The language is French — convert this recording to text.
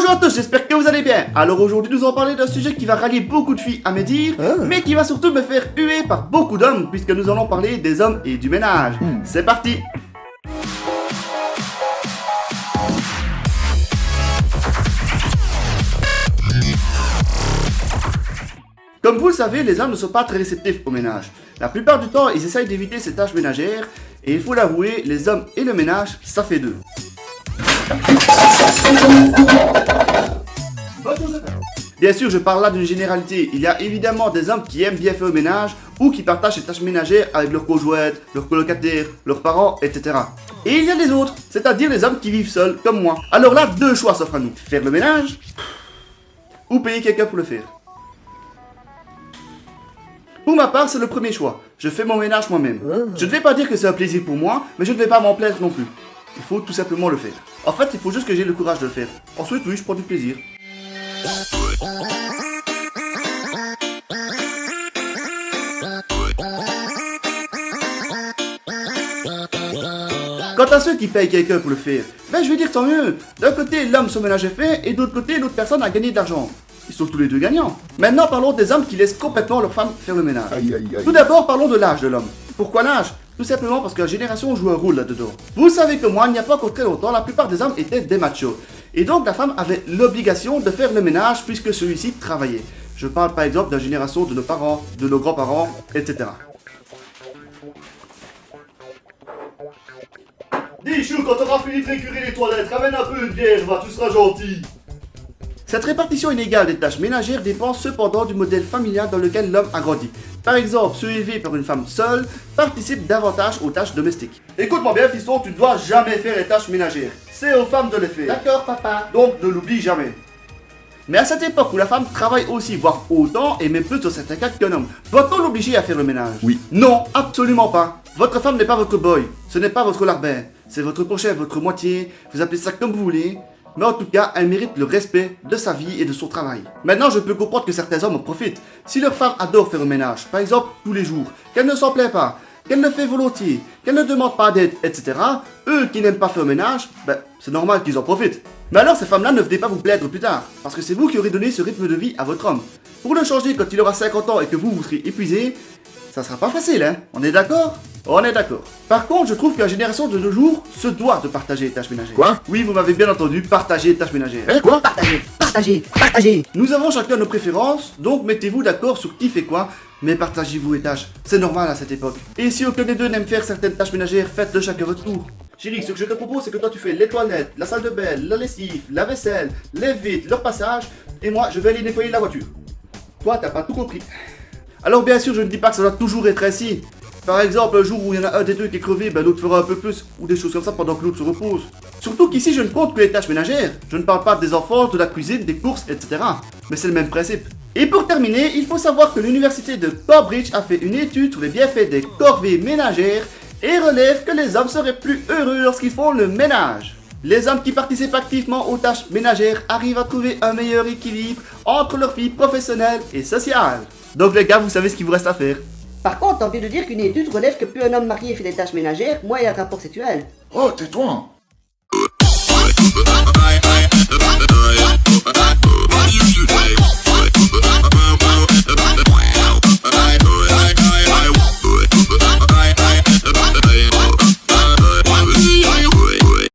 Bonjour à tous, j'espère que vous allez bien. Alors aujourd'hui nous allons parler d'un sujet qui va rallier beaucoup de filles à mes dires, mais qui va surtout me faire huer par beaucoup d'hommes, puisque nous allons parler des hommes et du ménage. C'est parti. Comme vous le savez, les hommes ne sont pas très réceptifs au ménage. La plupart du temps, ils essayent d'éviter ces tâches ménagères, et il faut l'avouer, les hommes et le ménage, ça fait deux. Bien sûr, je parle là d'une généralité. Il y a évidemment des hommes qui aiment bien faire le ménage ou qui partagent ces tâches ménagères avec leurs conjointes, leurs colocataires, leurs parents, etc. Et il y a des autres, c'est-à-dire les hommes qui vivent seuls, comme moi. Alors là, deux choix s'offrent à nous. Faire le ménage ou payer quelqu'un pour le faire. Pour ma part, c'est le premier choix. Je fais mon ménage moi-même. Je ne vais pas dire que c'est un plaisir pour moi, mais je ne vais pas m'en plaindre non plus. Il faut tout simplement le faire. En fait, il faut juste que j'ai le courage de le faire. Ensuite, oui, je prends du plaisir. Quant à ceux qui payent quelqu'un pour le faire, ben je vais dire tant mieux. D'un côté, l'homme son ménage est fait, et d'autre côté, l'autre personne a gagné de l'argent. Ils sont tous les deux gagnants. Maintenant, parlons des hommes qui laissent complètement leur femme faire le ménage. Tout d'abord, parlons de l'âge de l'homme. Pourquoi l'âge? Tout simplement parce que la génération joue un rôle là-dedans. Vous savez que moi, il n'y a pas encore très longtemps, la plupart des hommes étaient des machos. Et donc, la femme avait l'obligation de faire le ménage puisque celui-ci travaillait. Je parle par exemple de la génération de nos parents, de nos grands-parents, etc. Dis chou, quand t'auras fini de récurer les toilettes, ramène un peu une bière, va, tu seras gentil. Cette répartition inégale des tâches ménagères dépend cependant du modèle familial dans lequel l'homme a grandi. Par exemple, ceux élevés par une femme seule participent davantage aux tâches domestiques. Écoute-moi bien, fiston, tu ne dois jamais faire les tâches ménagères. C'est aux femmes de les faire. D'accord, papa. Donc, ne l'oublie jamais. Mais à cette époque où la femme travaille aussi, voire autant, et même plus dans certains cas qu'un homme, doit-on l'obliger à faire le ménage? Oui. Non, absolument pas. Votre femme n'est pas votre boy, ce n'est pas votre larbin, c'est votre prochain, votre moitié, vous appelez ça comme vous voulez. Mais en tout cas, elle mérite le respect de sa vie et de son travail. Maintenant, je peux comprendre que certains hommes en profitent. Si leur femme adore faire le ménage, par exemple tous les jours, qu'elle ne s'en plaît pas, qu'elle le fait volontiers, qu'elle ne demande pas d'aide, etc., eux qui n'aiment pas faire le ménage, ben, c'est normal qu'ils en profitent. Mais alors, ces femmes-là ne venez pas vous plaindre plus tard, parce que c'est vous qui aurez donné ce rythme de vie à votre homme. Pour le changer quand il aura 50 ans et que vous serez épuisé, ça sera pas facile, hein? On est d'accord? On est d'accord. Par contre, je trouve que la génération de nos jours se doit de partager les tâches ménagères. Quoi? Oui, vous m'avez bien entendu, partager les tâches ménagères. Quoi? Partager. Nous avons chacun nos préférences, donc mettez-vous d'accord sur qui fait quoi, mais partagez-vous les tâches. C'est normal à cette époque. Et si aucun des deux n'aime faire certaines tâches ménagères, faites-le chacun votre tour. Chérie, ce que je te propose, c'est que toi tu fais les toilettes, la salle de bain, la lessive, la vaisselle, les vitres, leur passage, et moi je vais aller nettoyer la voiture. Toi, t'as pas tout compris. Alors bien sûr, je ne dis pas que ça doit toujours être ainsi. Par exemple, un jour où il y en a un des deux qui est crevé, ben l'autre fera un peu plus, ou des choses comme ça pendant que l'autre se repose. Surtout qu'ici, je ne compte que les tâches ménagères. Je ne parle pas des enfants, de la cuisine, des courses, etc. Mais c'est le même principe. Et pour terminer, il faut savoir que l'université de Cambridge a fait une étude sur les bienfaits des corvées ménagères et relève que les hommes seraient plus heureux lorsqu'ils font le ménage. Les hommes qui participent activement aux tâches ménagères arrivent à trouver un meilleur équilibre entre leur vie professionnelle et sociale. Donc les gars, vous savez ce qu'il vous reste à faire. Par contre, t'as envie de dire qu'une étude relève que plus un homme marié fait des tâches ménagères, moins il y a un rapport sexuel. Oh, tais-toi!